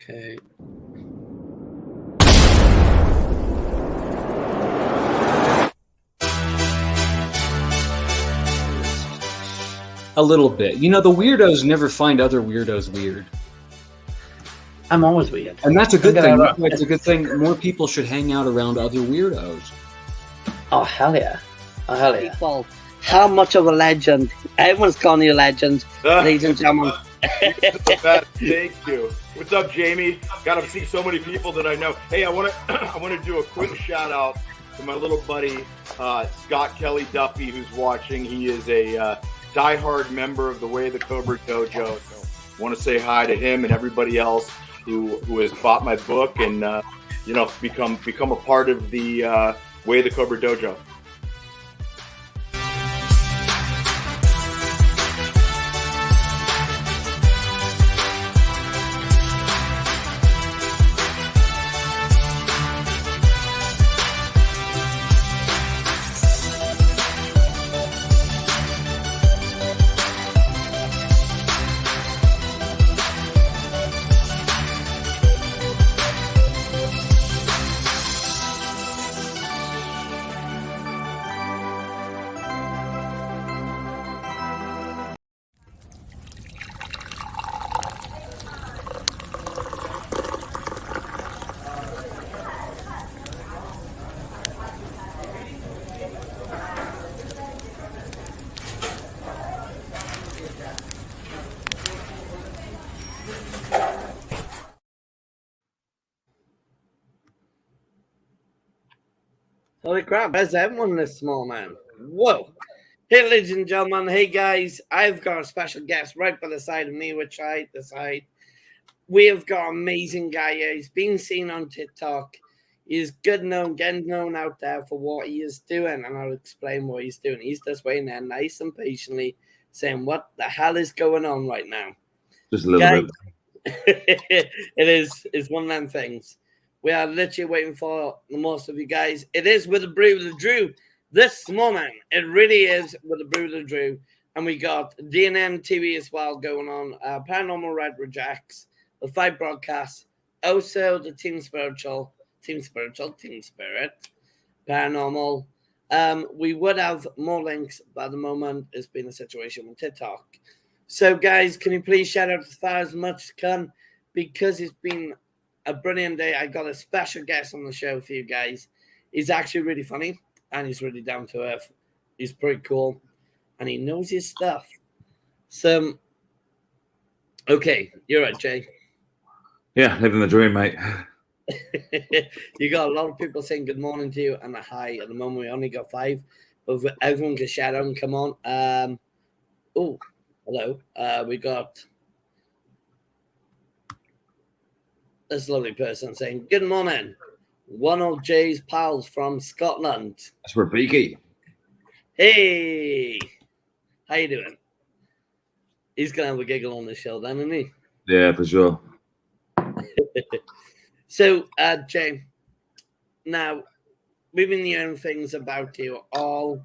Okay. A little bit. You know, the weirdos never find other weirdos weird. I'm always weird. And that's a good thing. It's a good thing. More people should hang out around other weirdos. Oh, hell yeah. Oh, hell yeah. People, how much of a legend? Everyone's calling you a legend, ladies and gentlemen. Thank you. What's up, Jamie? Got to see so many people that I know. Hey, I want to do a quick shout out to my little buddy Scott Kelly Duffy, who's watching. He is a diehard member of the Way of the Cobra Dojo. So, want to say hi to him and everybody else who has bought my book and become a part of the Way of the Cobra Dojo. Holy crap, there's everyone this small man. Whoa. Hey, ladies and gentlemen. Hey, guys. I've got a special guest right by the side of me, which I decide. We have got an amazing guy here. He's been seen on TikTok. He's good known, getting known out there for what he is doing, and I'll explain what he's doing. He's just waiting there nice and patiently saying, what the hell is going on right now? Just a little bit. It's one of them things. We are literally waiting for the most of you guys. It is with the Brew with the Drew this morning. It really is with the Brew with the Drew. And we got DNM TV as well going on. Paranormal Red Rejects, the Fight Broadcast, also the Team Spirit, Paranormal. We would have more links, but at the moment it's been a situation with TikTok. So, guys, can you please shout out as far as much as can? Because it's been a brilliant day. I got a special guest on the show for you guys. He's actually really funny and he's really down to earth. He's pretty cool and he knows his stuff. So, okay, you're right, Jay. Yeah, living the dream, mate. You got a lot of people saying good morning to you and a hi. At the moment, we only got 5, but everyone can shout out and come on. Oh, hello. We got this lovely person saying, good morning. One of Jay's pals from Scotland. That's Rafiki. Hey. How you doing? He's going to have a giggle on the show then, isn't he? Yeah, for sure. So, Jay, now, we've been hearing things about you all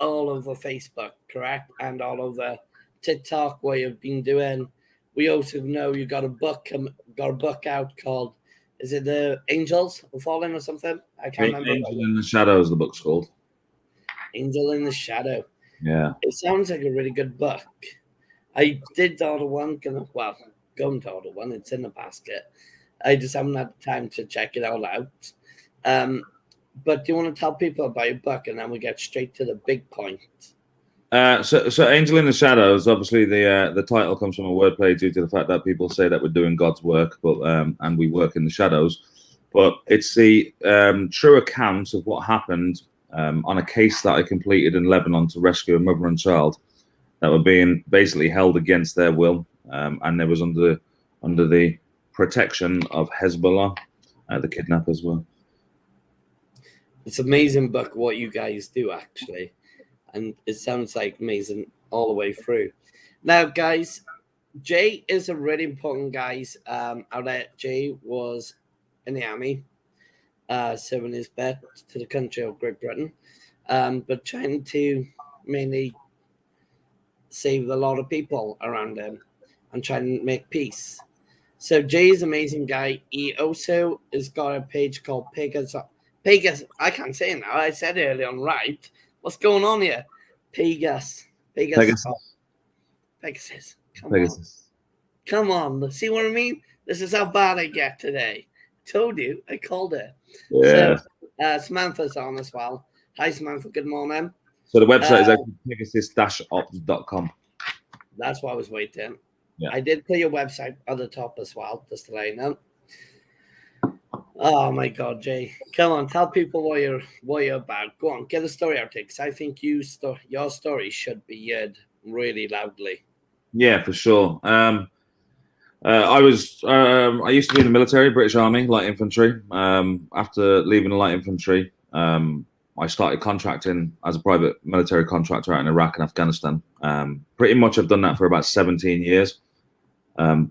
over Facebook, correct? And all over TikTok, what you've been doing. We also know you got a book out called, is it The Angels Are Falling or something? I can't remember. Angel in the Shadows, the book's called. Angel in the Shadow. Yeah. It sounds like a really good book. I did order one, going to order one. It's in the basket. I just haven't had time to check it all out. But do you want to tell people about your book and then we get straight to the big point? So Angel in the Shadows, obviously the title comes from a wordplay due to the fact that people say that we're doing God's work, but and we work in the shadows. But it's the true account of what happened on a case that I completed in Lebanon to rescue a mother and child that were being basically held against their will, and there was under the protection of Hezbollah, the kidnappers were. It's amazing book what you guys do actually. And it sounds like amazing all the way through. Now, guys, Jay is a really important guy out there. Jay was in the army, serving his best to the country of Great Britain, but trying to mainly save a lot of people around him and trying to make peace. So Jay is an amazing guy. He also has got a page called Pegasus. I can't say it now. I said it earlier on, right? What's going on here? Pegasus. Come on. See what I mean? This is how bad I get today. Told you. I called it. Yeah. So, Samantha's on as well. Hi, Samantha. Good morning. So the website is actually pegasus-ops.com. That's what I was waiting. Yeah. I did put your website at the top as well, just to let you know. Oh my God, Jay! Come on, tell people what you're about. Go on, get a story out there, because I think your story should be heard really loudly. Yeah, for sure. I used to be in the military, British Army, light infantry. After leaving the light infantry, I started contracting as a private military contractor out in Iraq and Afghanistan. Pretty much I've done that for about 17 years. An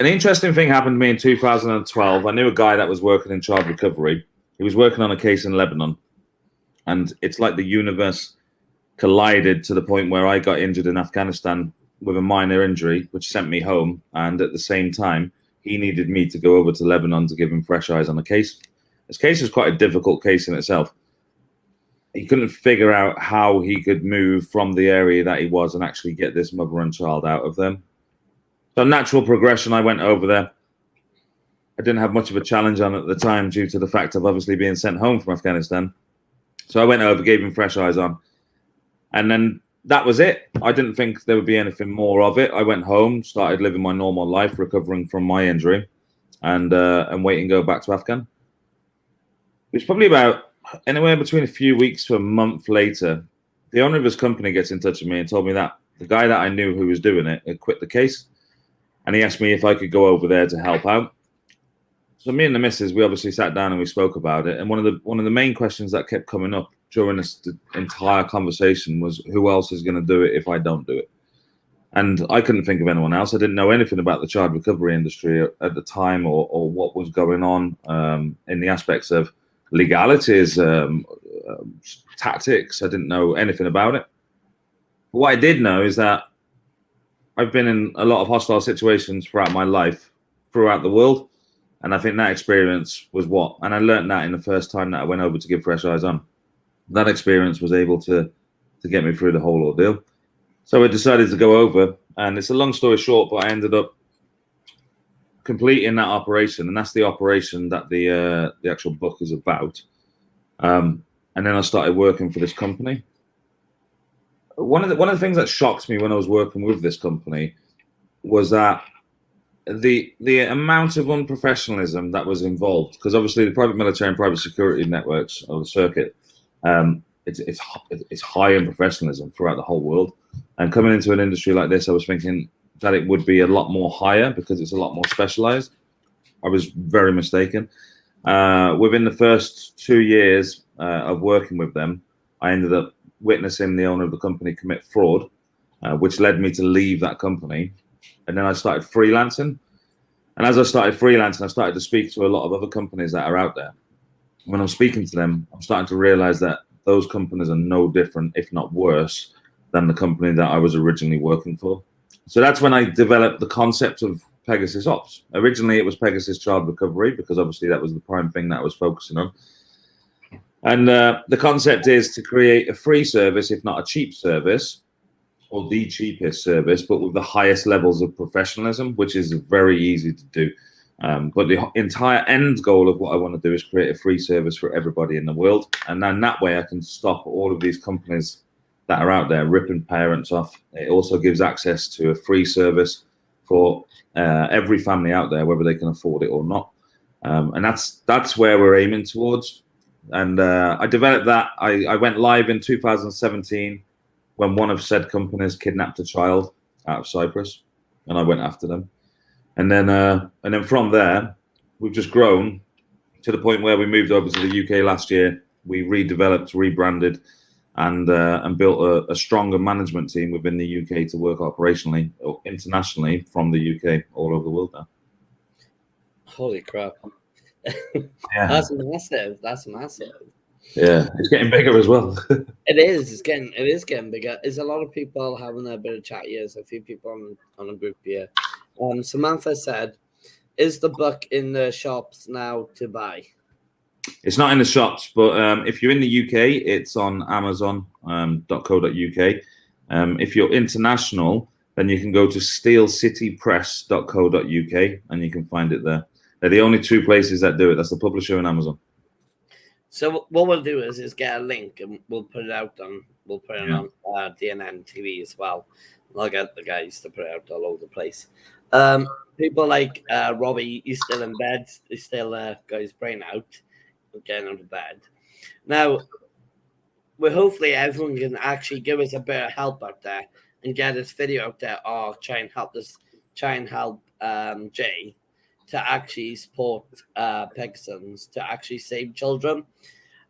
interesting thing happened to me in 2012. I knew a guy that was working in child recovery. He was working on a case in Lebanon. And it's like the universe collided to the point where I got injured in Afghanistan with a minor injury, which sent me home. And at the same time, he needed me to go over to Lebanon to give him fresh eyes on the case. This case was quite a difficult case in itself. He couldn't figure out how he could move from the area that he was and actually get this mother and child out of them. So natural progression, I went over there. I didn't have much of a challenge on at the time due to the fact of obviously being sent home from Afghanistan. So I went over, gave him fresh eyes on. And then that was it. I didn't think there would be anything more of it. I went home, started living my normal life, recovering from my injury, and waiting to go back to Afghan. It was probably about anywhere between a few weeks to a month later, the owner of his company gets in touch with me and told me that the guy that I knew who was doing it had quit the case. And he asked me if I could go over there to help out. So me and the missus, we obviously sat down and we spoke about it. And one of the main questions that kept coming up during this entire conversation was, who else is going to do it if I don't do it? And I couldn't think of anyone else. I didn't know anything about the child recovery industry at the time or what was going on in the aspects of legalities, tactics. I didn't know anything about it. But what I did know is that I've been in a lot of hostile situations throughout my life, throughout the world. And I think that experience was and I learned that in the first time that I went over to give fresh eyes on. That experience was able to get me through the whole ordeal. So I decided to go over, and it's a long story short, but I ended up completing that operation. And that's the operation that the actual book is about. And then I started working for this company. One of the things that shocked me when I was working with this company was that the amount of unprofessionalism that was involved, because obviously the private military and private security networks or the circuit, it's high in professionalism throughout the whole world. And coming into an industry like this, I was thinking that it would be a lot more higher because it's a lot more specialized. I was very mistaken. Within the first 2 years of working with them, I ended up witnessing the owner of the company commit fraud, which led me to leave that company. And then I started freelancing. And as I started freelancing, I started to speak to a lot of other companies that are out there. When I'm speaking to them, I'm starting to realize that those companies are no different, if not worse, than the company that I was originally working for. So that's when I developed the concept of Pegasus Ops. Originally, it was Pegasus Child Recovery, because obviously that was the prime thing that I was focusing on. And the concept is to create a free service, if not a cheap service, or the cheapest service, but with the highest levels of professionalism, which is very easy to do. But the entire end goal of what I want to do is create a free service for everybody in the world. And then that way I can stop all of these companies that are out there ripping parents off. It also gives access to a free service for every family out there, whether they can afford it or not. And that's where we're aiming towards. And I developed that. I went live in 2017 when one of said companies kidnapped a child out of Cyprus, and I went after them. And then from there, we've just grown to the point where we moved over to the UK last year. We redeveloped, rebranded, and built a stronger management team within the UK to work operationally or internationally from the UK all over the world now. Holy crap. Yeah. That's massive. That's massive. Yeah, it's getting bigger as well. It is getting bigger. There's a lot of people having a bit of chat here. There's a few people on a group here. Samantha said, is the book in the shops now to buy? It's not in the shops, but if you're in the UK, it's on Amazon.co.uk. If you're international, then you can go to steelcitypress.co.uk and you can find it there. They're the only two places that do it. That's the publisher and Amazon. So what we'll do is get a link and we'll put it on DNN TV as well. I'll get the guys to put it out all over the place. People like Robbie, he's still in bed. He's still got his brain out, getting out of bed. Now, hopefully everyone can actually give us a bit of help out there and get this video out there, or try and help Jay to actually support Pegasus to actually save children.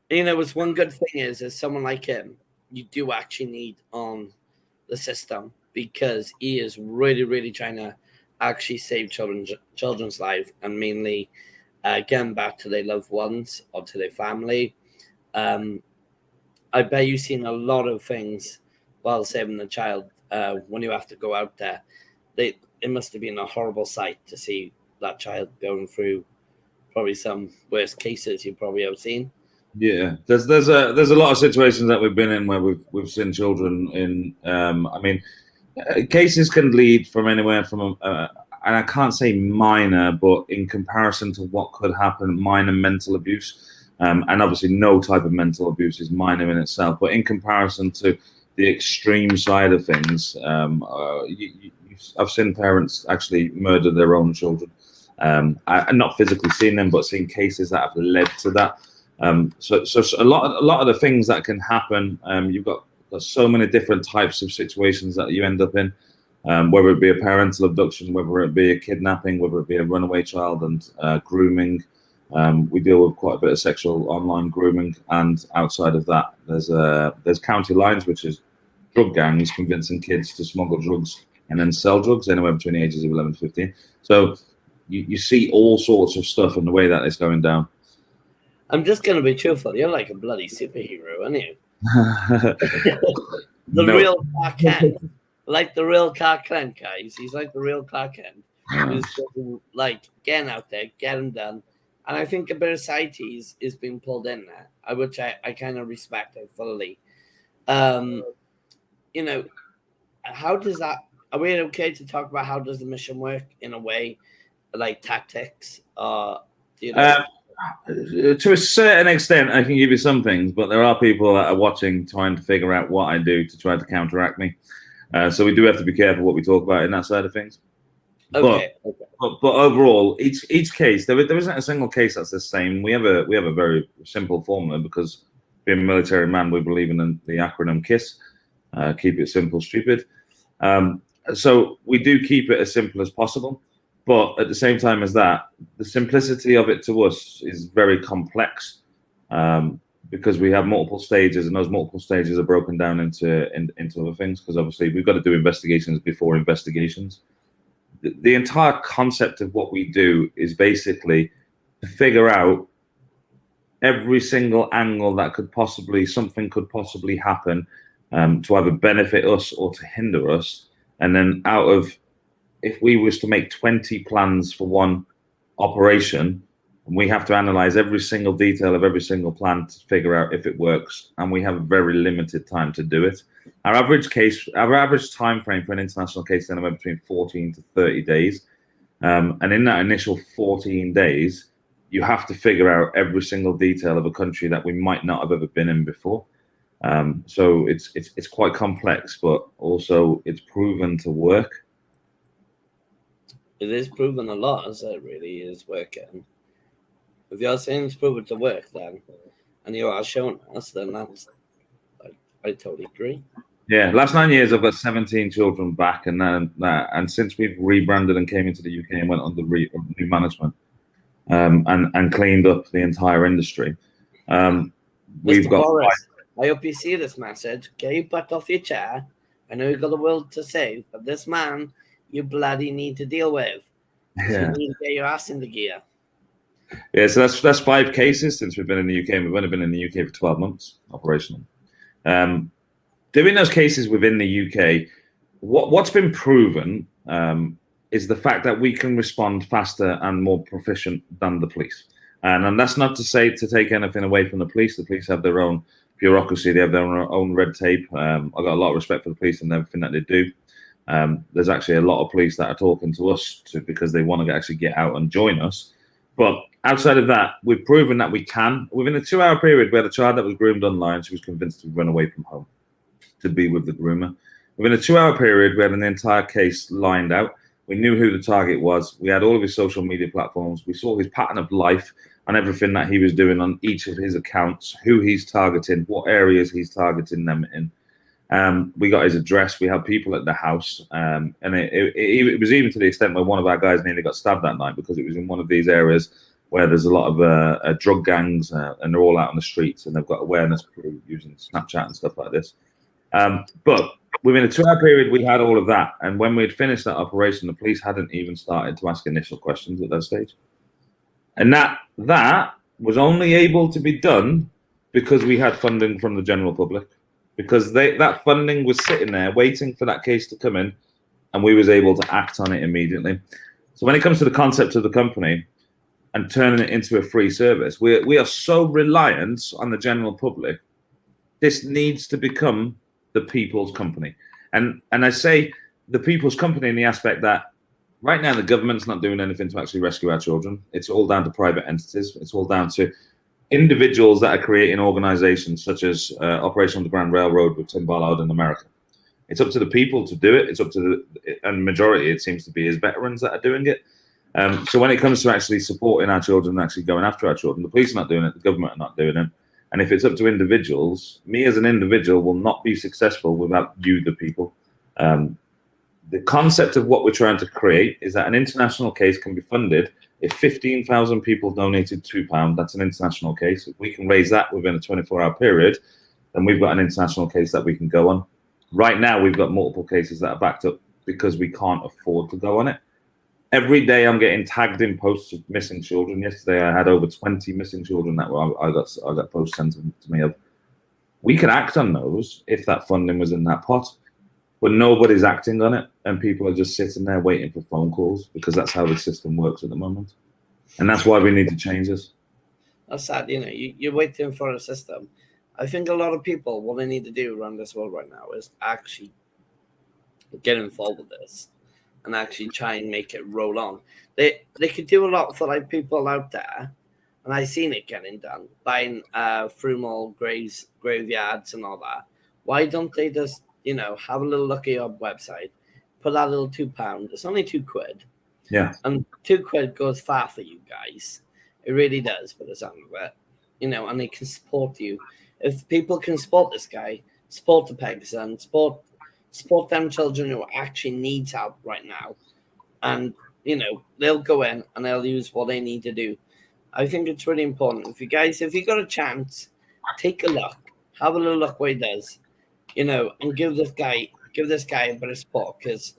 You know, it's one good thing is someone like him, you do actually need on the system, because he is really, really trying to actually save children's life, and mainly getting back to their loved ones or to their family. I bet you've seen a lot of things while saving the child when you have to go out there. It must have been a horrible sight to see that child going through probably some worst cases you probably have seen. Yeah, there's a lot of situations that we've been in where we've seen children in. Cases can lead from anywhere from and I can't say minor, but in comparison to what could happen, minor mental abuse, and obviously no type of mental abuse is minor in itself. But in comparison to the extreme side of things, I've seen parents actually murder their own children. I've not physically seen them, but seen cases that have led to that. So a lot of the things that can happen, you've got so many different types of situations that you end up in, whether it be a parental abduction, whether it be a kidnapping, whether it be a runaway child, and grooming. We deal with quite a bit of sexual online grooming, and outside of that, there's county lines, which is drug gangs convincing kids to smuggle drugs and then sell drugs anywhere between the ages of 11 to 15. So you see all sorts of stuff in the way that it's going down. I'm just going to be truthful. You're like a bloody superhero, aren't you? Real Clark Kent. Like the real Clark Kent, guys. He's like the real Clark Kent. He's like getting out there, getting done. And I think a bit of CITES is being pulled in there, which I kind of respect it fully. You know, how does that, are we okay to talk about how does the mission work in a way, like tactics? To a certain extent, I can give you some things, but there are people that are watching trying to figure out what I do to try to counteract me. So we do have to be careful what we talk about in that side of things. Okay. But overall, each case, there isn't a single case that's the same. We have a very simple formula, because being a military man, we believe in the acronym KISS, keep it simple, stupid. So we do keep it as simple as possible. But at the same time as that, the simplicity of it to us is very complex, because we have multiple stages, and those multiple stages are broken down into other things, because obviously we've got to do investigations before investigations. The entire concept of what we do is basically to figure out every single angle that something could possibly happen, to either benefit us or to hinder us. And then if we was to make 20 plans for one operation, we have to analyze every single detail of every single plan to figure out if it works, and we have a very limited time to do it. Our average time frame for an international case is anywhere between 14 to 30 days, and in that initial 14 days, you have to figure out every single detail of a country that we might not have ever been in before. So it's quite complex, but also it's proven to work. It is proven a lot, as it really is working. If you're saying it's proven to work, then, and you are showing us, then that's, I totally agree. Yeah, last 9 years I've got 17 children back, and since we've rebranded and came into the UK and went under new management, and cleaned up the entire industry, we've got. Boris, I hope you see this message. Get your butt off your chair. I know you've got the world to save, but this man you bloody need to deal with. So you need to get your ass in the gear. Yeah, so that's 5 cases since we've been in the UK. We've only been in the UK for 12 months operational. Doing those cases within the UK, what's been proven is the fact that we can respond faster and more proficient than the police. And that's not to say to take anything away from the police. The police have their own bureaucracy. They have their own red tape. I've got a lot of respect for the police and everything that they do. There's actually a lot of police that are talking to us because they want to actually get out and join us. But outside of that, we've proven that we can. Within a 2-hour period, we had a child that was groomed online. She was convinced to run away from home to be with the groomer. Within a 2-hour period, we had an entire case lined out. We knew who the target was. We had all of his social media platforms. We saw his pattern of life and everything that he was doing on each of his accounts, who he's targeting, what areas he's targeting them in. We got his address. We had people at the house. And it was even to the extent where one of our guys nearly got stabbed that night because it was in one of these areas where there's a lot of drug gangs and they're all out on the streets and they've got awareness using Snapchat and stuff like this. But within a 2-hour period, we had all of that. And when we had finished that operation, the police hadn't even started to ask initial questions at that stage. And that was only able to be done because we had funding from the general public, because that funding was sitting there waiting for that case to come in, and we was able to act on it immediately. So when it comes to the concept of the company and turning it into a free service, we are so reliant on the general public. This needs to become the people's company. And I say the people's company in the aspect that right now the government's not doing anything to actually rescue our children. It's all down to private entities. It's all down to individuals that are creating organizations such as Operation Underground Railroad with Tim Ballard in America. It's up to the people to do it. It's up to and majority, it seems to be, is veterans that are doing it. So when it comes to actually supporting our children and actually going after our children, the police are not doing it, the government are not doing it. And if it's up to individuals, me as an individual will not be successful without you, the people. The concept of what we're trying to create is that an international case can be funded if 15,000 people donated £2. That's an international case. If we can raise that within a 24-hour period, then we've got an international case that we can go on. Right now, we've got multiple cases that are backed up because we can't afford to go on it. Every day I'm getting tagged in posts of missing children. Yesterday I had over 20 missing children that I got posts sent to me of. We could act on those if that funding was in that pot, but nobody's acting on it, and people are just sitting there waiting for phone calls because that's how the system works at the moment, and that's why we need to change this. That's sad. You're waiting for a system. I think a lot of people, what they need to do around this world right now is actually get involved with this and actually try and make it roll on. They could do a lot for like people out there, and I've seen it getting done, buying through all graveyards and all that. Why don't they just, have a little look at your website, put that little £2, it's only £2. Yeah. And £2 goes far for you guys. It really does for the sound of it. And they can support you. If people can support this guy, support the Pegasus, support them children who actually need help right now. And, they'll go in and they'll use what they need to do. I think it's really important. If you got a chance, take a look, have a little look what he does, and give this guy a bit of support, because,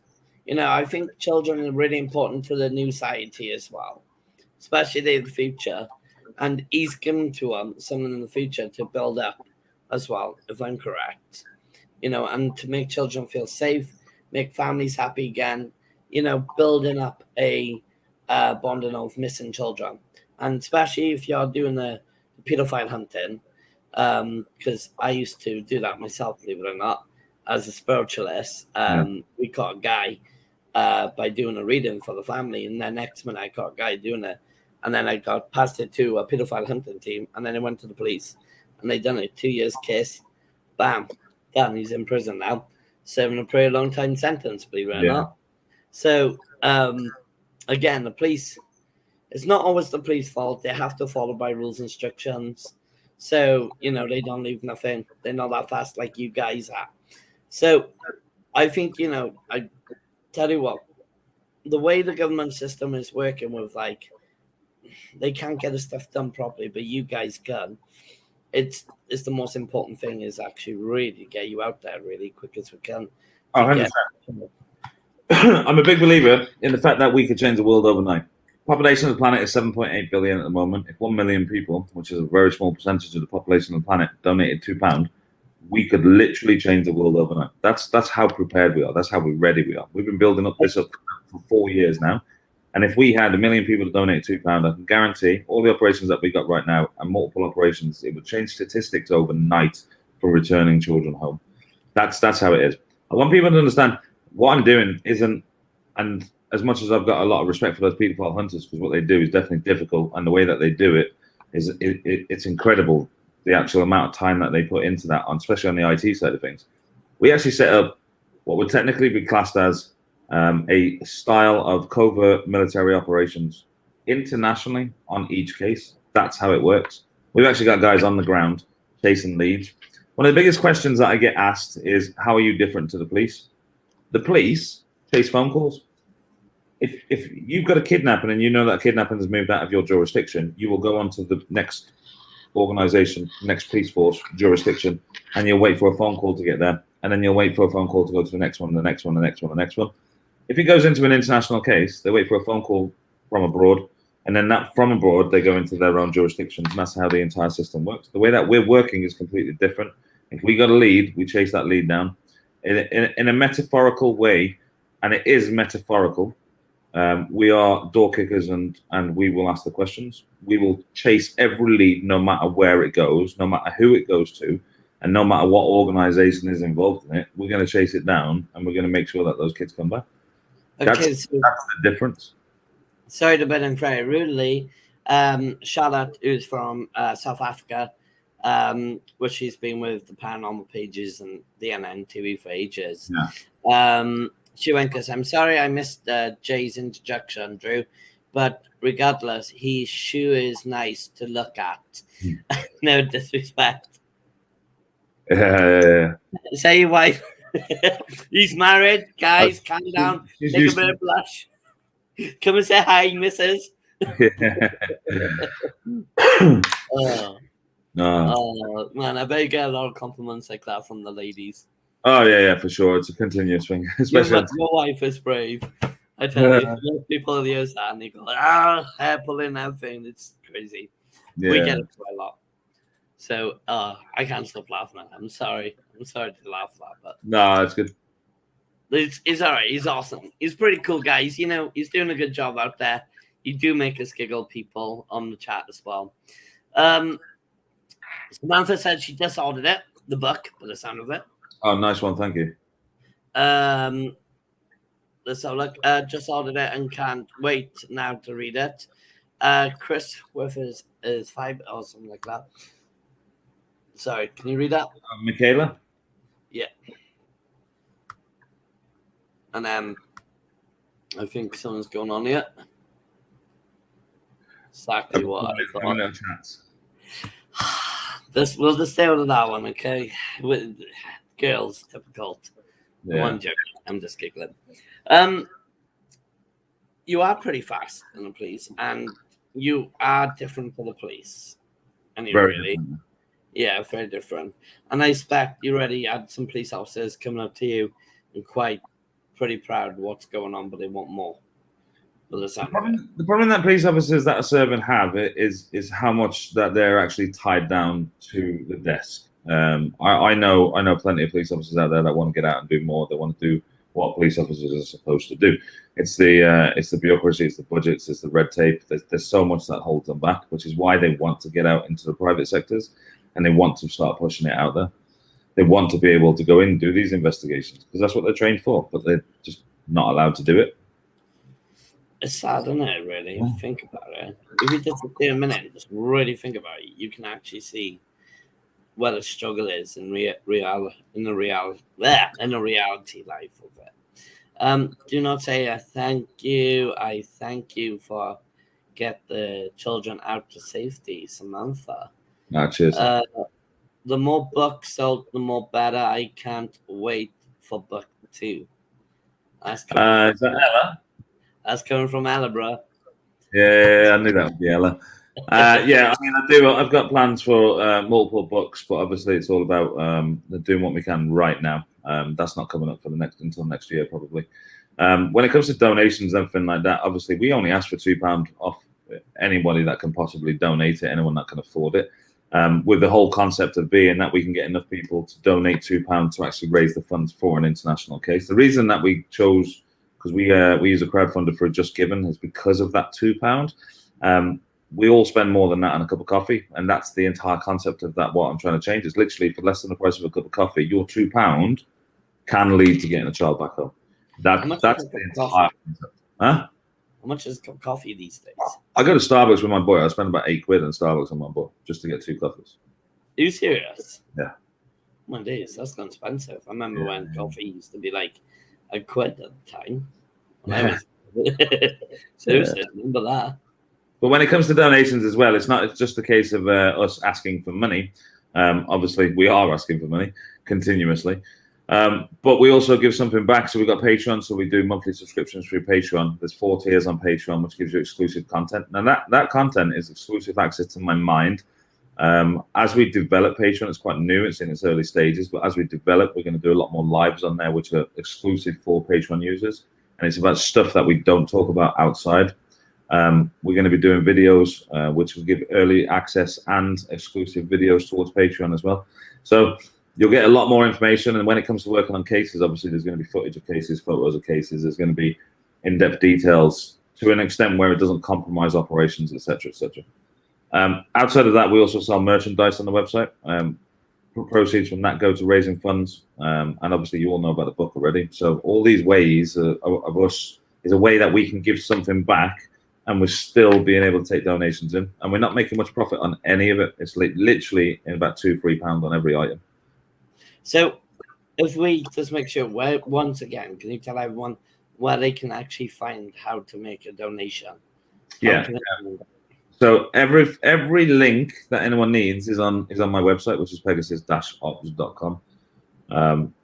I think children are really important to the new society as well, especially in the future. And he's given to someone in the future to build up as well, if I'm correct. And to make children feel safe, make families happy again, building up a bonding of missing children. And especially if you're doing the pedophile hunting, because I used to do that myself, believe it or not, as a spiritualist. We caught a guy by doing a reading for the family, and then next minute I caught a guy doing it. And then I got passed it to a pedophile hunting team, and then I went to the police, and they done it. 2 years case, bam, done. He's in prison now, serving a pretty long time sentence, believe it or not. So, again, the police, it's not always the police fault. They have to follow by rules and instructions. So, they don't leave nothing. They're not that fast like you guys are. So, I think, I tell you what, the way the government system is working with, they can't get the stuff done properly, but you guys can. It's the most important thing is actually really get you out there really quick as we can. 100%. I'm a big believer in the fact that we could change the world overnight. Population of the planet is 7.8 billion at the moment. If 1 million people, which is a very small percentage of the population of the planet, donated £2, we could literally change the world overnight. That's how prepared we are. That's how ready we are. We've been building up this up for 4 years now. And if we had 1 million people to donate £2, I can guarantee all the operations that we got right now and multiple operations, it would change statistics overnight for returning children home. That's how it is. I want people to understand what I'm doing isn't, and as much as I've got a lot of respect for those paedophile hunters, because what they do is definitely difficult, and the way that they do it is it's incredible, the actual amount of time that they put into that, especially on the IT side of things. We actually set up what would technically be classed as a style of covert military operations internationally on each case. That's how it works. We've actually got guys on the ground chasing leads. One of the biggest questions that I get asked is, how are you different to the police? The police chase phone calls. If you've got a kidnapping and you know that kidnapping has moved out of your jurisdiction, you will go on to the next organization, next police force jurisdiction, and you'll wait for a phone call to get there. And then you'll wait for a phone call to go to the next one, the next one, the next one, the next one. If it goes into an international case, they wait for a phone call from abroad, and then that from abroad, they go into their own jurisdictions, and that's how the entire system works. The way that we're working is completely different. If we got a lead, we chase that lead down. In a metaphorical way, and it is metaphorical, we are door kickers, and we will ask the questions. We will chase every lead, no matter where it goes, no matter who it goes to, and no matter what organization is involved in it. We're going to chase it down, and we're going to make sure that those kids come back. Okay, That's the difference. Sorry to bend in very rudely. Charlotte, who's from South Africa, which she's been with the Paranormal Pages and the NN TV for ages. Yeah. She went, because I'm sorry I missed Jay's interjection, Drew, but regardless, his shoe is nice to look at. No disrespect. Say your wife. He's married, guys. Calm down. Take a bit of blush. Come and say hi, missus. Oh, man, I bet you get a lot of compliments like that from the ladies. Oh, yeah, for sure. It's a continuous thing. Especially your wife is brave. I tell you, most people use that and they go, hair pulling, everything. It's crazy. Yeah. We get it a lot. So I can't stop laughing at him. I'm sorry to laugh at that, but no, it's good. He's all right. He's awesome. He's pretty cool, guys. You know, he's doing a good job out there. You do make us giggle, people on the chat as well. Samantha said she just ordered it, the book, by the sound of it. Oh, nice one. Thank you. Let's have a look. Just ordered it and can't wait now to read it. Chris with his 5 or something like that. Sorry, can you read that? Michaela? Yeah. And I think something's going on here. Exactly what I thought. We'll just stay with that one, okay? With girls, typical. Yeah. One joke. I'm just giggling. You are pretty fast in the police, and you are different to the police. And you really, different. Yeah, very different. And I expect you already had some police officers coming up to you and pretty proud of what's going on, but they want more. The problem that police officers that are serving have is how much that they're actually tied down to the desk. I know plenty of police officers out there that want to get out and do more. They want to do what police officers are supposed to do. It's the bureaucracy, it's the budgets, it's the red tape. There's so much that holds them back, which is why they want to get out into the private sectors and they want to start pushing it out there. They want to be able to go in and do these investigations because that's what they're trained for, but they're just not allowed to do it. It's sad, isn't it, really? Yeah. Think about it. If you just take a minute and just really think about it, you can actually see what the struggle is in the reality life of it. Do not say I thank you for get the children out to safety, Samantha. Cheers. The more books sold, the more better. I can't wait for book 2. Is that Ella? That's coming from Ella, bro. Yeah, I knew that would be Ella. Yeah, I mean, I've got plans for multiple books, but obviously it's all about doing what we can right now. That's not coming up until next year, probably. When it comes to donations and everything like that, obviously we only ask for £2 off anybody that can possibly donate it, anyone that can afford it. with the whole concept of being that we can get enough people to donate £2 to actually raise the funds for an international case. The reason that we chose, because we use a crowdfunder for Just Given, is because of that £2. We all spend more than that on a cup of coffee, and that's the entire concept of that. What I'm trying to change is literally for less than the price of a cup of coffee, your £2 can lead to getting a child back home. That's the entire concept. Huh? How much is a cup of coffee these days? I go to Starbucks with my boy. I spend about £8 on Starbucks on my boy just to get 2 coffees. Are you serious? Yeah. My days, that's not expensive. I remember when coffee used to be like £1 at the time. Seriously, I remember that. But when it comes to donations as well, it's just a case of us asking for money. Obviously, we are asking for money continuously. But we also give something back. So we've got Patreon. So we do monthly subscriptions through Patreon. There's 4 tiers on Patreon, which gives you exclusive content. Now, that content is exclusive access to my mind. As we develop Patreon, it's quite new. It's in its early stages. But as we develop, we're going to do a lot more lives on there, which are exclusive for Patreon users. And it's about stuff that we don't talk about outside. We're going to be doing videos, which will give early access and exclusive videos towards Patreon as well. So you'll get a lot more information. And when it comes to working on cases, obviously there's going to be footage of cases, photos of cases. There's going to be in-depth details to an extent where it doesn't compromise operations, etc., etc. Outside of that, we also sell merchandise on the website. Proceeds from that go to raising funds. And obviously you all know about the book already. So all these ways of us is a way that we can give something back, and we're still being able to take donations in. And we're not making much profit on any of it. It's literally in about £2-3 on every item. So if we just make sure, once again, can you tell everyone where they can actually find how to make a donation? Yeah. So every link that anyone needs is on my website, which is pegasus-ops.com.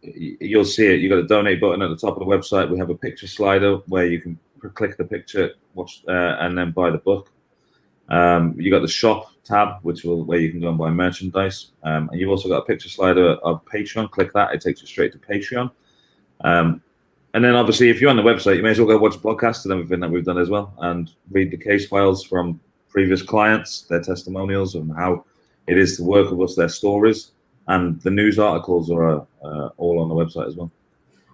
You'll see it. You've got a donate button at the top of the website. We have a picture slider where you can click the picture, watch, and then buy the book. You got the shop tab, where you can go and buy merchandise. And you've also got a picture slider of Patreon. Click that; it takes you straight to Patreon. And then, obviously, if you're on the website, you may as well go watch podcasts and everything that we've done as well, and read the case files from previous clients, their testimonials, and how it is to work with us, their stories, and the news articles are all on the website as well.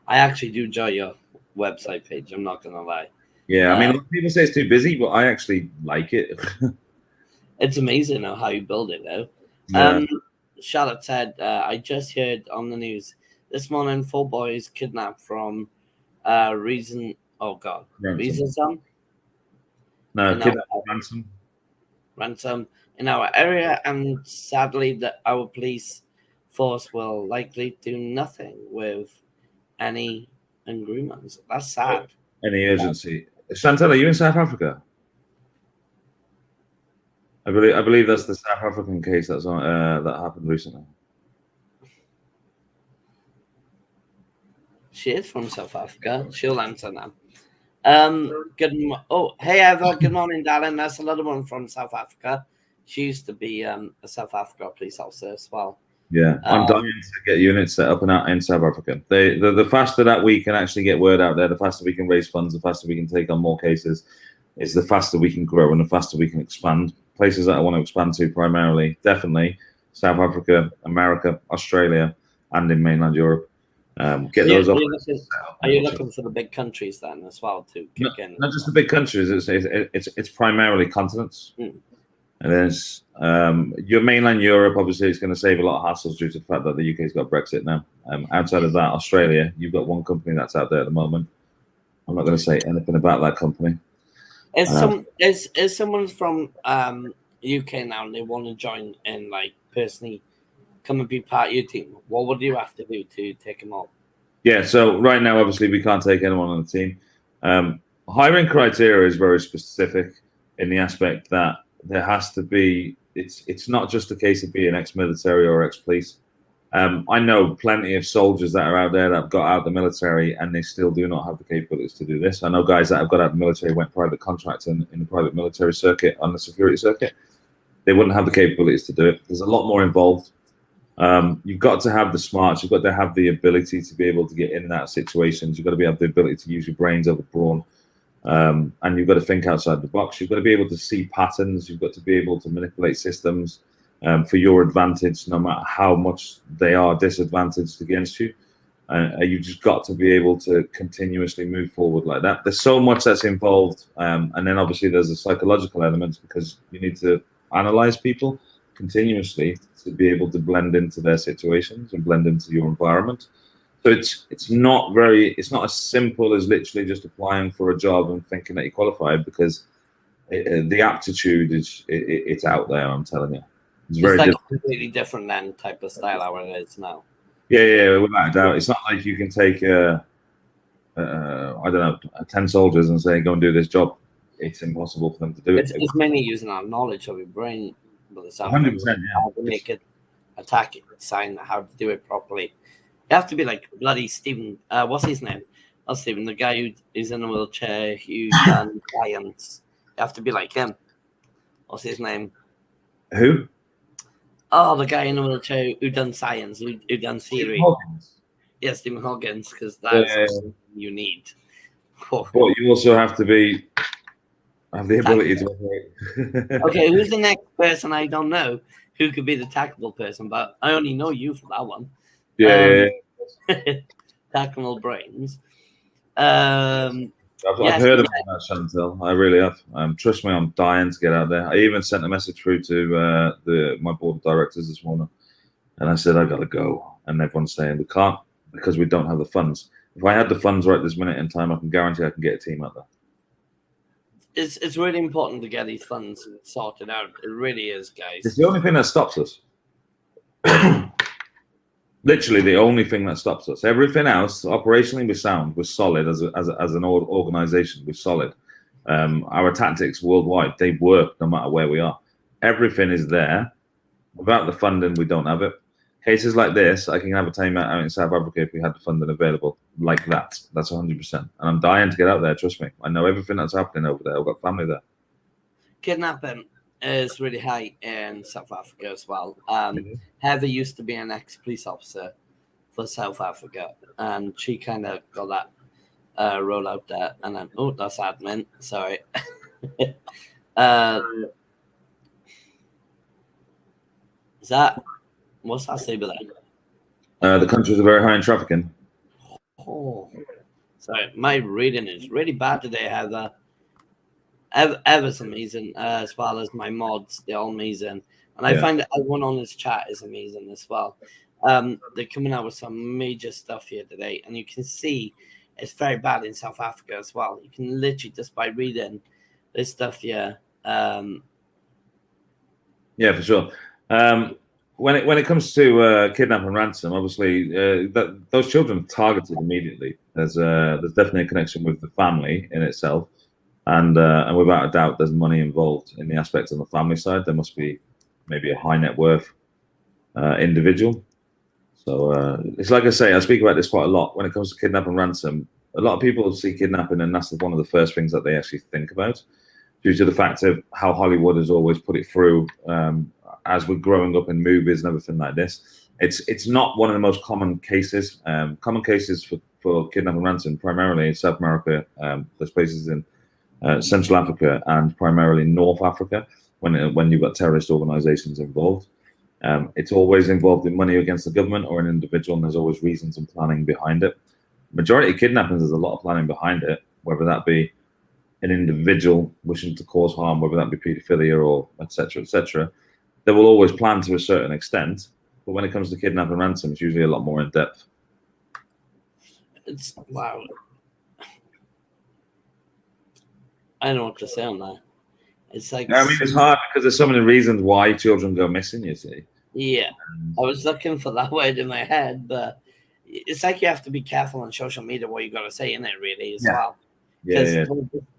I actually do enjoy your website page. I'm not gonna lie. Yeah, I mean, people say it's too busy, but I actually like it. It's amazing how you build it, though. Yeah. Charlotte said, I just heard on the news this morning 4 boys kidnapped from Reason. Oh, God. Reason? No, kidnapped ransom in our area, and sadly, our police force will likely do nothing with any agreements. That's sad. Any urgency? Chantal, are you in South Africa? I believe that's the South African case that's on that happened recently. She is from South Africa. She'll answer now. Hey Eva, good morning, darling. That's another one from South Africa. She used to be a South Africa police officer as well. Yeah, I'm dying to get units set up in South Africa. The faster that we can actually get word out there, the faster we can raise funds, the faster we can take on more cases, is the faster we can grow and the faster we can expand. Places that I want to expand to primarily, definitely South Africa, America, Australia, and in mainland Europe. Get those up. Are you looking for the big countries then as well to kick in? Not just the big countries. It's primarily continents. And there's your mainland Europe, obviously, is going to save a lot of hassles due to the fact that the UK's got Brexit now. Outside of that, Australia, you've got one company that's out there at the moment. I'm not going to say anything about that company. Is someone from UK now and they want to join and like personally come and be part of your team? What would you have to do to take them on? Yeah, so right now, obviously, we can't take anyone on the team. Hiring criteria is very specific in the aspect that there has to be, it's not just a case of being ex-military or ex-police. I know plenty of soldiers that are out there that have got out of the military and they still do not have the capabilities to do this. I know guys that have got out of the military, went private contracting in the private military circuit, on the security circuit. They wouldn't have the capabilities to do it. There's a lot more involved. You've got to have the smarts. You've got to have the ability to be able to get in and out of situations. You've got to be able the ability to use your brains over brawn. And you've got to think outside the box. You've got to be able to see patterns. You've got to be able to manipulate systems. for your advantage, no matter how much they are disadvantaged against you. You just got to be able to continuously move forward like that. There's so much that's involved, and then obviously there's a psychological element because you need to analyze people continuously to be able to blend into their situations and blend into your environment. So it's not as simple as literally just applying for a job and thinking that you qualified, because the aptitude it's out there. I'm telling you, it's very like different. a completely different then type of style how it is now. Yeah, without a doubt. It's not like you can take I don't know, 10 soldiers and say go and do this job. It's impossible for them to do it. It's mainly using our knowledge of your brain, but it's 100%, yeah. how to make it attack it, sign how to do it properly. You have to be like bloody Stephen. What's his name? Not Stephen, the guy who's in a wheelchair, who's done science. You have to be like him. What's his name? Who? Oh, the guy in the wheelchair who done science, who done theory. Yeah, Stephen Hawkins, because that's what you need. But you also have to have the ability to operate. Okay, who's the next person? I don't know who could be the tackable person, but I only know you for that one. Yeah. Tackable brains. I've heard about that, Chantel. I really have. Trust me, I'm dying to get out there. I even sent a message through to my board of directors this morning, and I said I got to go. And everyone's saying we can't because we don't have the funds. If I had the funds right this minute in time, I can guarantee I can get a team out there. It's really important to get these funds sorted out. It really is, guys. It's the only thing that stops us. Literally the only thing that stops us. Everything else, operationally, we're sound. We're solid as an organization. We're solid. Our tactics worldwide, they work no matter where we are. Everything is there. Without the funding, we don't have it. Cases like this, I can have a team out in South Africa if we had the funding available like that. That's 100%. And I'm dying to get out there, trust me. I know everything that's happening over there. I've got family there. Kidnapping is really high in South Africa as well. Heather used to be an ex-police officer for South Africa, and she kind of got that roll out there. And then, that's admin. Sorry. What's that say about that? The countries are very high in trafficking. Oh, sorry, my reading is really bad today, Heather. Ever's amazing, as well as my mods. They're all amazing. And I find that everyone on this chat is amazing as well. They're coming out with some major stuff here today. And you can see it's very bad in South Africa as well. You can literally, just by reading this stuff here. Yeah, for sure. When it comes to kidnap and ransom, obviously those children are targeted immediately. There's definitely a connection with the family in itself, and without a doubt, there's money involved in the aspects on the family side. There must be maybe a high net worth individual. So it's like I say, I speak about this quite a lot. When it comes to kidnap and ransom, a lot of people see kidnapping, and that's one of the first things that they actually think about, due to the fact of how Hollywood has always put it through. As we're growing up in movies and everything like this, it's not one of the most common cases. Common cases for kidnapping and ransom primarily in South America. There's places in Central Africa and primarily North Africa when you've got terrorist organizations involved. It's always involved in money against the government or an individual, and there's always reasons and planning behind it. Majority of kidnappings, there's a lot of planning behind it, whether that be an individual wishing to cause harm, whether that be paedophilia or etc., etc. They will always plan to a certain extent, but when it comes to kidnap and ransom, it's usually a lot more in depth. It's wow. I don't know what to say on that. It's like, I mean, it's hard because there's so many reasons why children go missing, you see. Yeah, I was looking for that word in my head, but it's like you have to be careful on social media what you got to say in it, really, as well. Because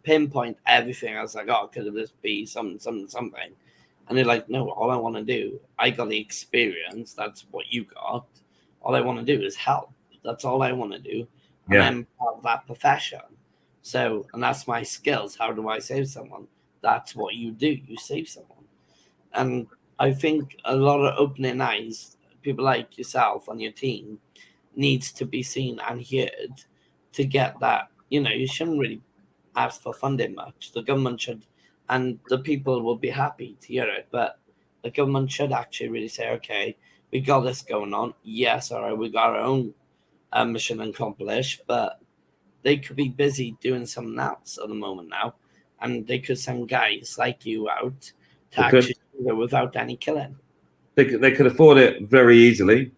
pinpoint everything. I was like, could this be something? And they're like, no, all I want to do, I got the experience. That's what you got. All I want to do is help. That's all I want to do. And I'm part of that profession. So, and that's my skills. How do I save someone? That's what you do. You save someone. And I think a lot of opening eyes, people like yourself and your team, needs to be seen and heard to get that. You shouldn't really ask for funding much. The government should, and the people will be happy to hear it. But the government should actually really say, okay, we got this going on. Yes, all right, we got our own mission accomplished, but they could be busy doing something else at the moment now, and they could send guys like you out to They could. actually do it without any killing. They could afford it very easily.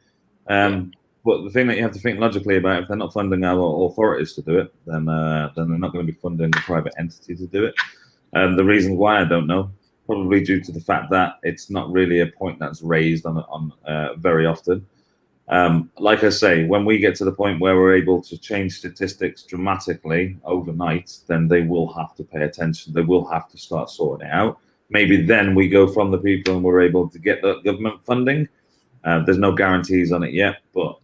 But the thing that you have to think logically about, if they're not funding our authorities to do it, then they're not going to be funding the private entity to do it. And the reason why, I don't know. Probably due to the fact that it's not really a point that's raised on very often. Like I say, when we get to the point where we're able to change statistics dramatically overnight, then they will have to pay attention. They will have to start sorting it out. Maybe then we go from the people and we're able to get the government funding. There's no guarantees on it yet, but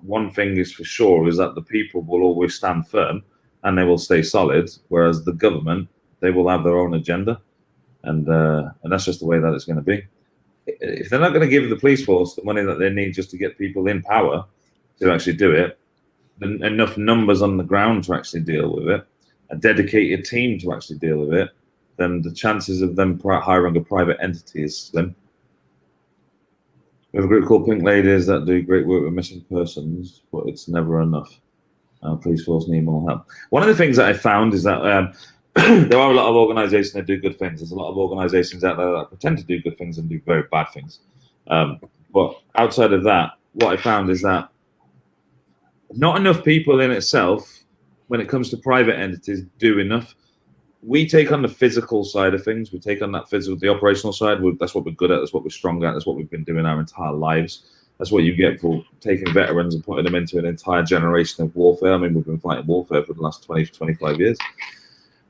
one thing is for sure is that the people will always stand firm and they will stay solid, whereas the government, they will have their own agenda. And that's just the way that it's going to be. If they're not going to give the police force the money that they need just to get people in power to actually do it, then enough numbers on the ground to actually deal with it, a dedicated team to actually deal with it, then the chances of them hiring a private entity is slim. We have a group called Pink Ladies that do great work with missing persons, but it's never enough. Police force need more help. One of the things that I found is that there are a lot of organizations that do good things. There's a lot of organizations out there that pretend to do good things and do very bad things. But outside of that, what I found is that not enough people in itself, when it comes to private entities, do enough. We take on the physical side of things. We take on that physical, the operational side. That's what we're good at. That's what we're strong at. That's what we've been doing our entire lives. That's what you get for taking veterans and putting them into an entire generation of warfare. I mean, we've been fighting warfare for the last 20 to 25 years.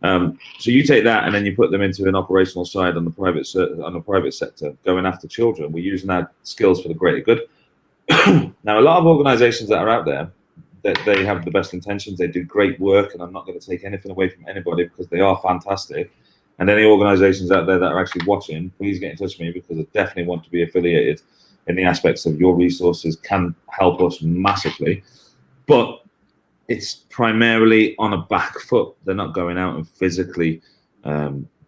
So you take that and then you put them into an operational side on the private sector, going after children. We're using our skills for the greater good. Now, a lot of organizations that are out there, that they have the best intentions, they do great work, and I'm not going to take anything away from anybody because they are fantastic. And any organizations out there that are actually watching, please get in touch with me because I definitely want to be affiliated in the aspects of your resources can help us massively. But it's primarily on a back foot. They're not going out and physically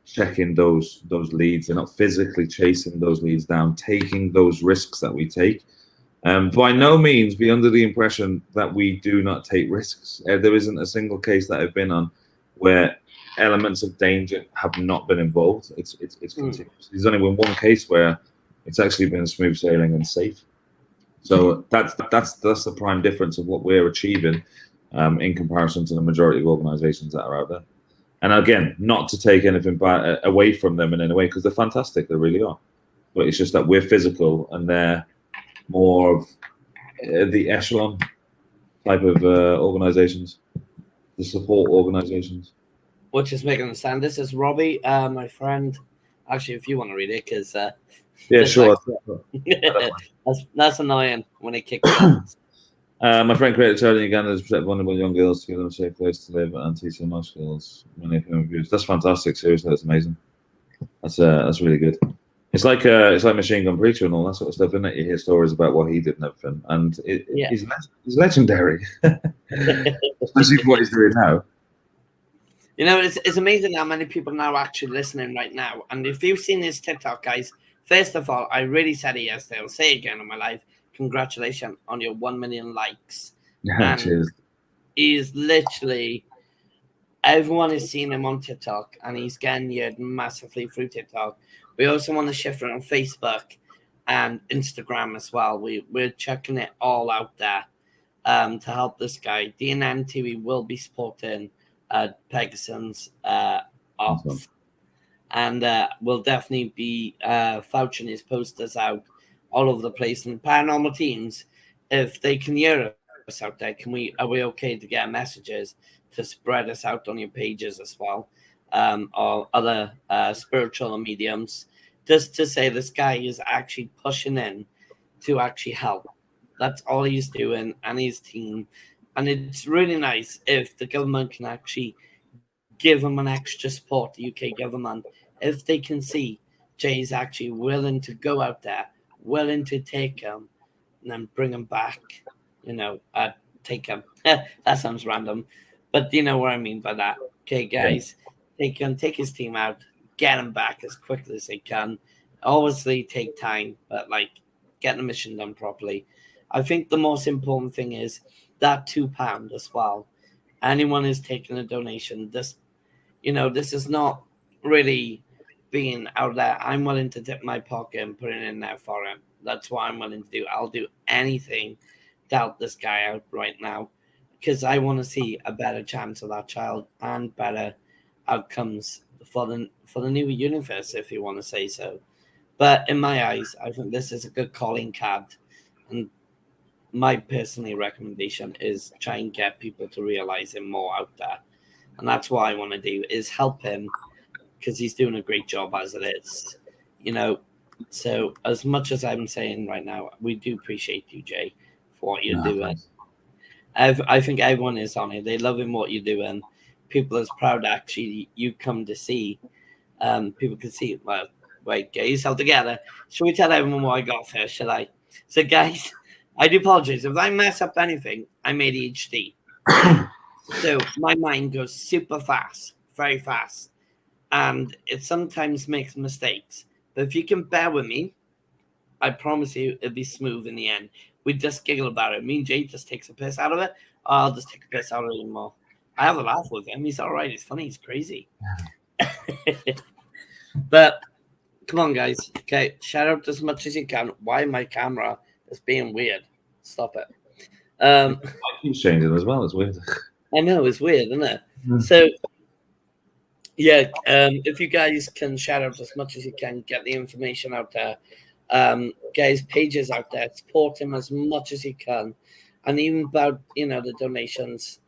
checking those leads. They're not physically chasing those leads down, taking those risks that we take. By no means be under the impression that we do not take risks. There isn't a single case that I've been on where elements of danger have not been involved. It's continuous. There's only been one case where it's actually been smooth sailing and safe. So that's the prime difference of what we're achieving in comparison to the majority of organizations that are out there. And again, not to take anything away from them in any way, because they're fantastic, they really are. But it's just that we're physical and they're more of the echelon type of organizations, the support organizations. Which is making a stand. This is Robbie, my friend. Actually, if you want to read it, because yeah, sure. That's annoying when it kicks off. My friend created a charity in Uganda to protect vulnerable young girls to give them a safe place to live and teach them life skills. Many of whom abused. That's fantastic. Seriously, that's amazing. That's really good. It's like Machine Gun Preacher and all that sort of stuff, isn't it? You hear stories about what he did and everything, and he's legendary, especially for what he's doing now. You know, it's amazing how many people now are actually listening right now. And if you've seen his TikTok, guys, first of all, I really said it yesterday. I'll say it again in my life. Congratulations on your 1 million likes. Cheers. He's literally, everyone is seeing him on TikTok, and he's getting geared massively through TikTok. We also want to shift it on Facebook and Instagram as well. We're checking it all out there to help this guy. DNN TV will be supporting Pegasus off, Awesome. and we'll definitely be vouching his posters out all over the place. And paranormal teams, if they can hear us out there, are we okay to get messages to spread us out on your pages as well, or other spiritual mediums, just to say this guy is actually pushing in to actually help. That's all he's doing, and his team. And it's really nice if the government can actually give him an extra support, the UK government, if they can see Jay's actually willing to go out there, willing to take him and then bring him back, take him. That sounds random, but you know what I mean by that. Okay, guys, they can take his team out, get him back as quickly as they can, obviously take time, but like getting the mission done properly. I think the most important thing is that £2 as well. Anyone who's taking a donation, this is not really being out there. I'm willing to dip my pocket and put it in there for him. That's what I'm willing to do. I'll do anything to help this guy out right now because I want to see a better chance of that child and better outcomes for the new universe, if you want to say so. But in my eyes, I think this is a good calling card, and my personally recommendation is try and get people to realize him more out there, and that's what I want to do is help him because he's doing a great job as it is, So as much as I'm saying right now, we do appreciate you, Jay, for what you're doing. I think everyone is on it. They love him what you're doing. People is proud actually you come to see. People can see. Well, wait, get yourself together. Should we tell everyone what I got first? Shall I? So, guys, I do apologize if I mess up anything. I'm ADHD, so my mind goes super fast, very fast, and it sometimes makes mistakes. But if you can bear with me, I promise you it'll be smooth in the end. We just giggle about it. Me and Jay just takes a piss out of it. I'll just take a piss out of it more. I have a laugh with him. He's all right. He's funny. He's crazy. But come on, guys. Okay, shout out as much as you can. Why my camera is being weird? Stop it. I keep changing as well. It's weird. I know it's weird, isn't it? So yeah, if you guys can shout out as much as you can, get the information out there. Guys, pages out there, support him as much as you can, and even about the donations.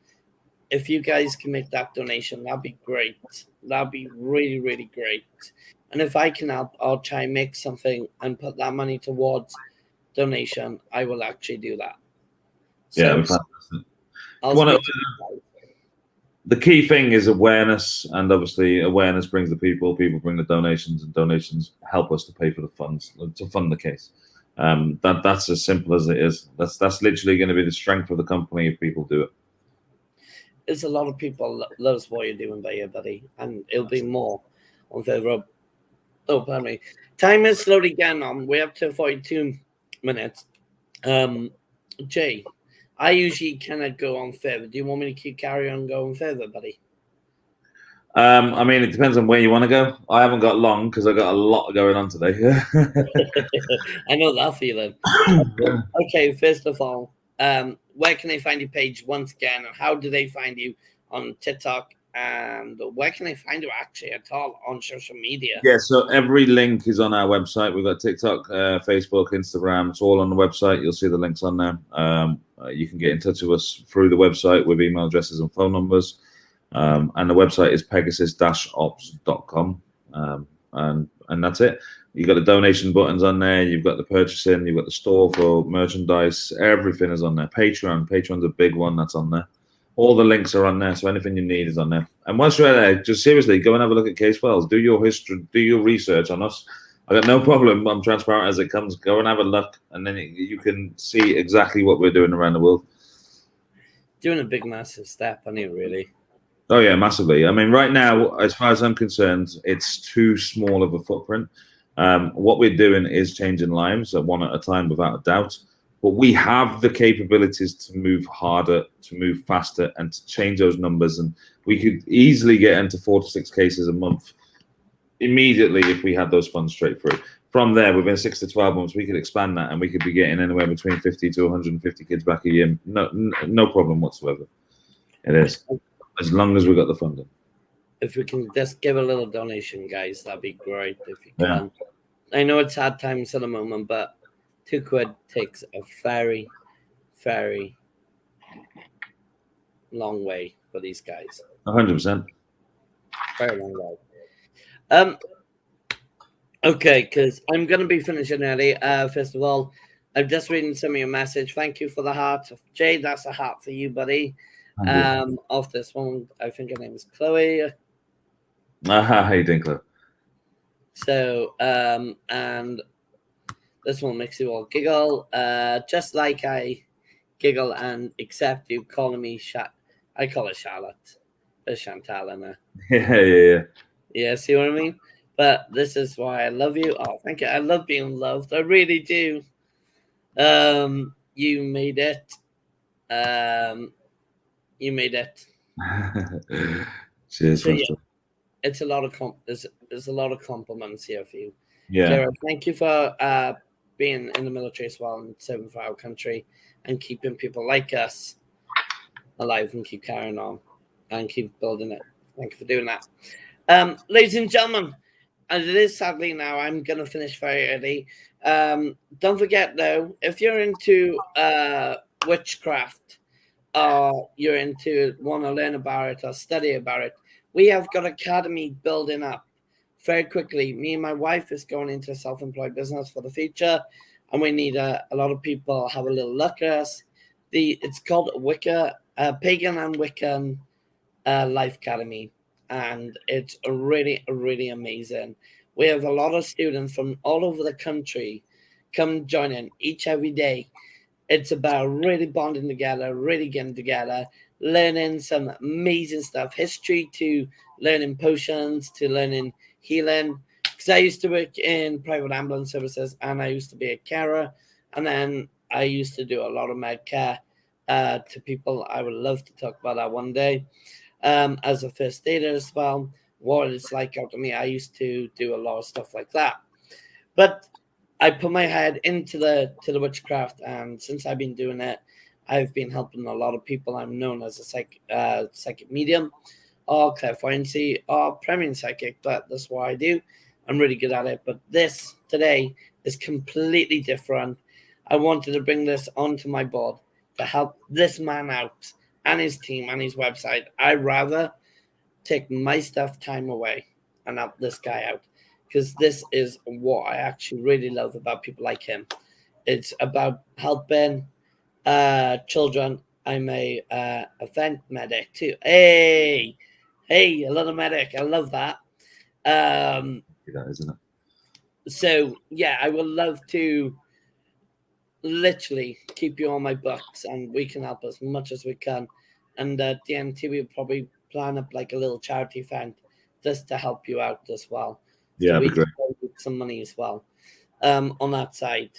If you guys can make that donation, that'd be great. That'd be really, really great. And if I can help, I'll try and make something and put that money towards donation. I will actually do that. So, the key thing is awareness, and obviously awareness brings the people bring the donations, and donations help us to pay for the funds to fund the case. That's as simple as it is. That's literally going to be the strength of the company if people do it. There's a lot of people loves what you're doing by you, buddy, and it'll be more on further. Oh, pardon me. Time is slowly getting on. We're up to 42 minutes. Jay, I usually cannot go on further. Do you want me to carry on going further, buddy? I mean, it depends on where you want to go. I haven't got long because I got a lot going on today. I know that feeling. Okay, first of all, where can they find your page once again, and how do they find you on TikTok? And where can they find you actually at all on social media? Yeah, so every link is on our website. We've got TikTok, Facebook, Instagram. It's all on the website. You'll see the links on there. You can get in touch with us through the website with email addresses and phone numbers. And the website is pegasus-ops.com. And that's it. You've got the donation buttons on there. You've got the purchasing. You've got the store for merchandise. Everything is on there. Patreon's a big one that's on there. All the links are on there, so anything you need is on there. And once you're there, just seriously go and have a look at case files. Do your history, do your research on us. I got no problem. I'm transparent as it comes. Go and have a look, and then you can see exactly what we're doing around the world. Doing a big, massive step, aren't you, really? Oh, yeah, massively. I mean, right now, as far as I'm concerned, it's too small of a footprint. What we're doing is changing lives one at a time, without a doubt. But we have the capabilities to move harder, to move faster, and to change those numbers. And we could easily get into 4 to 6 cases a month immediately if we had those funds straight through. From there, within 6 to 12 months, we could expand that, and we could be getting anywhere between 50 to 150 kids back a year. No problem whatsoever. It is, as long as we got the funding. If we can just give a little donation, guys, that'd be great if you can. Yeah. I know it's hard times at the moment, but £2 takes a very, very long way for these guys. 100%. Very long way. Okay, because I'm going to be finishing early. First of all, I'm just reading some of your message. Thank you for the heart. Jay, that's a heart for you, buddy. Off this one, I think her name is Chloe. How you doing, Chloe? So, and this one makes you all giggle. Just like I giggle and accept you calling me I call her Charlotte. There's Chantal in there. Yeah. Yeah, see what I mean? But this is why I love you. Oh, thank you. I love being loved. I really do. You made it. You made it. Cheers, So, yeah, Foster. it's a lot of there's a lot of compliments here for you. Yeah. Kira, thank you for being in the military as well and serving for our country and keeping people like us alive and keep carrying on and keep building it. Thank you for doing that. Ladies and gentlemen, and it is sadly now, I'm going to finish very early. Don't forget, though, if you're into witchcraft or you're want to learn about it or study about it, we have got Academy building up very quickly. Me and my wife is going into self-employed business for the future, and we need a lot of people have a little look at us. It's called Wicca, Pagan and Wiccan Life Academy, and it's really, really amazing. We have a lot of students from all over the country come join in every day. It's about really bonding together, really getting together, learning some amazing stuff, history to learning potions, to learning healing. Because I used to work in private ambulance services and I used to be a carer. And then I used to do a lot of med care to people. I would love to talk about that one day. As a first aider as well, what it's like out to me. I used to do a lot of stuff like that. But I put my head into the witchcraft, and since I've been doing it, I've been helping a lot of people. I'm known as a psychic medium, or clairvoyancy, or premium psychic, but that's what I do. I'm really good at it. But this today is completely different. I wanted to bring this onto my board to help this man out and his team and his website. I'd rather take my time away and help this guy out, because this is what I actually really love about people like him. It's about helping children. I'm a event medic too. Hey, a little medic. I love that. That, isn't it? So yeah, I would love to literally keep you on my books, and we can help as much as we can. And DNT will probably plan up like a little charity event just to help you out as well. Yeah, so that'd be great. Some money as well on that side.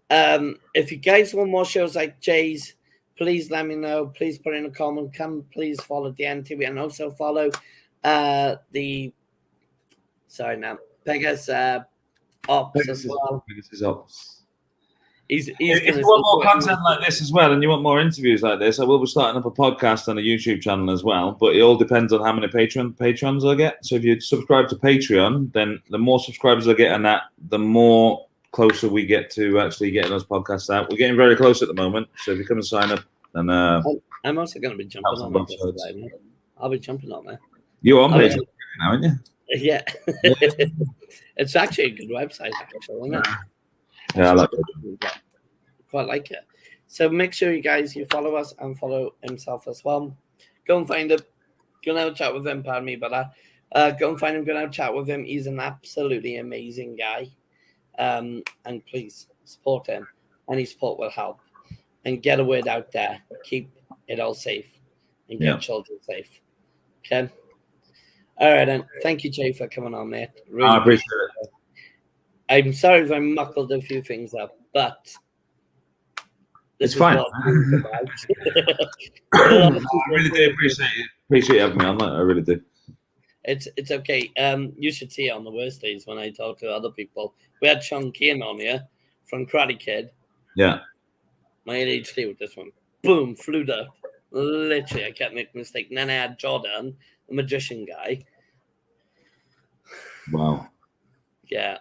If you guys want more shows like Jay's, please let me know. Please put in a comment. Come, please follow DNTV and also follow Pegasus Ops as well. Pegasus Ops. He's if you want more content like this as well, and you want more interviews like this, I will be starting up a podcast and a YouTube channel as well. But it all depends on how many patrons I get. So if you subscribe to Patreon, then the more subscribers I get on that, the more closer we get to actually getting those podcasts out. We're getting very close at the moment. So if you come and sign up, then I'm also going to be jumping on it. I'll be jumping on there. You're on Patreon now, aren't you? Yeah. It's actually a good website, actually, isn't it? Yeah, I like it. Quite like it. So make sure you follow us and follow himself as well. Go and find him. Go and have a chat with him. Pardon me, but go and find him. Go and have a chat with him. He's an absolutely amazing guy. And please support him, and his support will help. And get a word out there. Keep it all safe, and get children safe. Okay. All right, then. Thank you, Jay, for coming on, mate. Really I appreciate it. I'm sorry if I muckled a few things up, but it's fine. I really do appreciate you having me on. I really do. It's okay. You should see it on the worst days when I talk to other people. We had Sean Keane on here from Karate Kid. Yeah. My ADHD with this one. Boom, flew up. Literally, I can't make a mistake. And then I had Jordan, the magician guy. Wow. Yeah,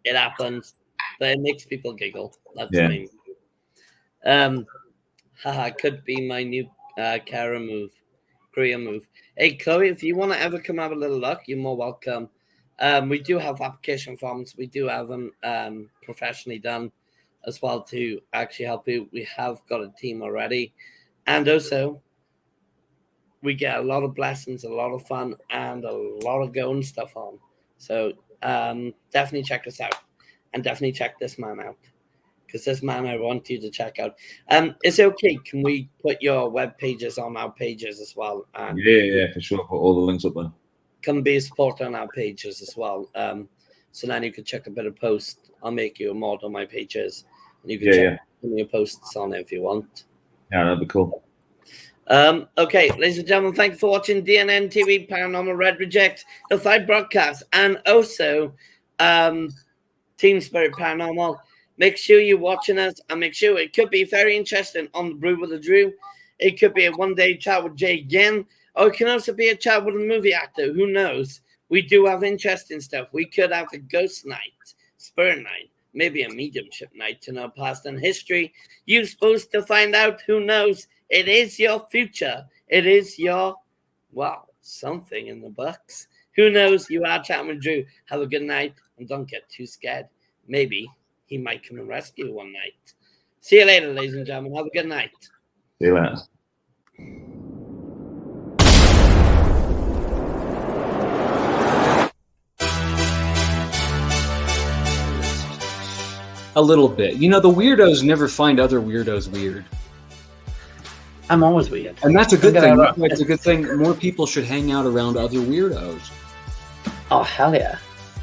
it happens. But it makes people giggle. That's the main thing. Could be my new Korea move. Hey, Chloe, if you want to ever come have a little look, you're more welcome. We do have application forms. We do have them professionally done as well to actually help you. We have got a team already. And also, we get a lot of blessings, a lot of fun, and a lot of going stuff on. So definitely check us out. And definitely check this man out. Because this man I want you to check out. Is it okay? Can we put your web pages on our pages as well? And yeah, for sure. Put all the links up there. come be a supporter on our pages as well. So then you can check a bit of post. I'll make you a mod on my pages, and you can check your posts on it if you want. Yeah, that'd be cool. Okay, ladies and gentlemen, thank you for watching DNN TV Paranormal Red Reject, the Fight broadcast, and also Team Spirit Paranormal. Make sure you're watching us, and make sure it could be very interesting on the Brew with the Drew. It could be a one-day chat with Jay again, or it can also be a chat with a movie actor. Who knows? We do have interesting stuff. We could have a ghost night, spirit night, maybe a mediumship night to know past and history. You're supposed to find out. Who knows? It is your future. It is your, well, something in the books. Who knows? You are chatting with Drew. Have a good night, and don't get too scared. Maybe he might come and rescue you one night. See you later, ladies and gentlemen. Have a good night. See you later. A little bit. You know, the weirdos never find other weirdos weird. I'm always weird. And that's a good Look at thing. that. It's a good thing. More people should hang out around other weirdos. Oh, hell yeah.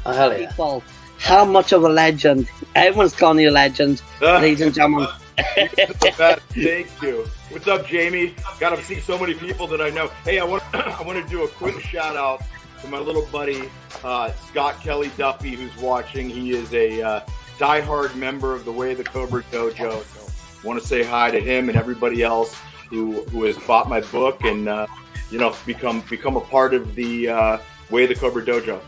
Oh, hell yeah. People, how much of a legend? Everyone's calling you a legend, ladies and gentlemen. Thank you. What's up, Jamie? Got to see so many people that I know. Hey, I want to do a quick shout out to my little buddy Scott Kelly Duffy, who's watching. He is a diehard member of the Way of the Cobra Dojo. So want to say hi to him and everybody else who has bought my book and become a part of the Way of the Cobra Dojo.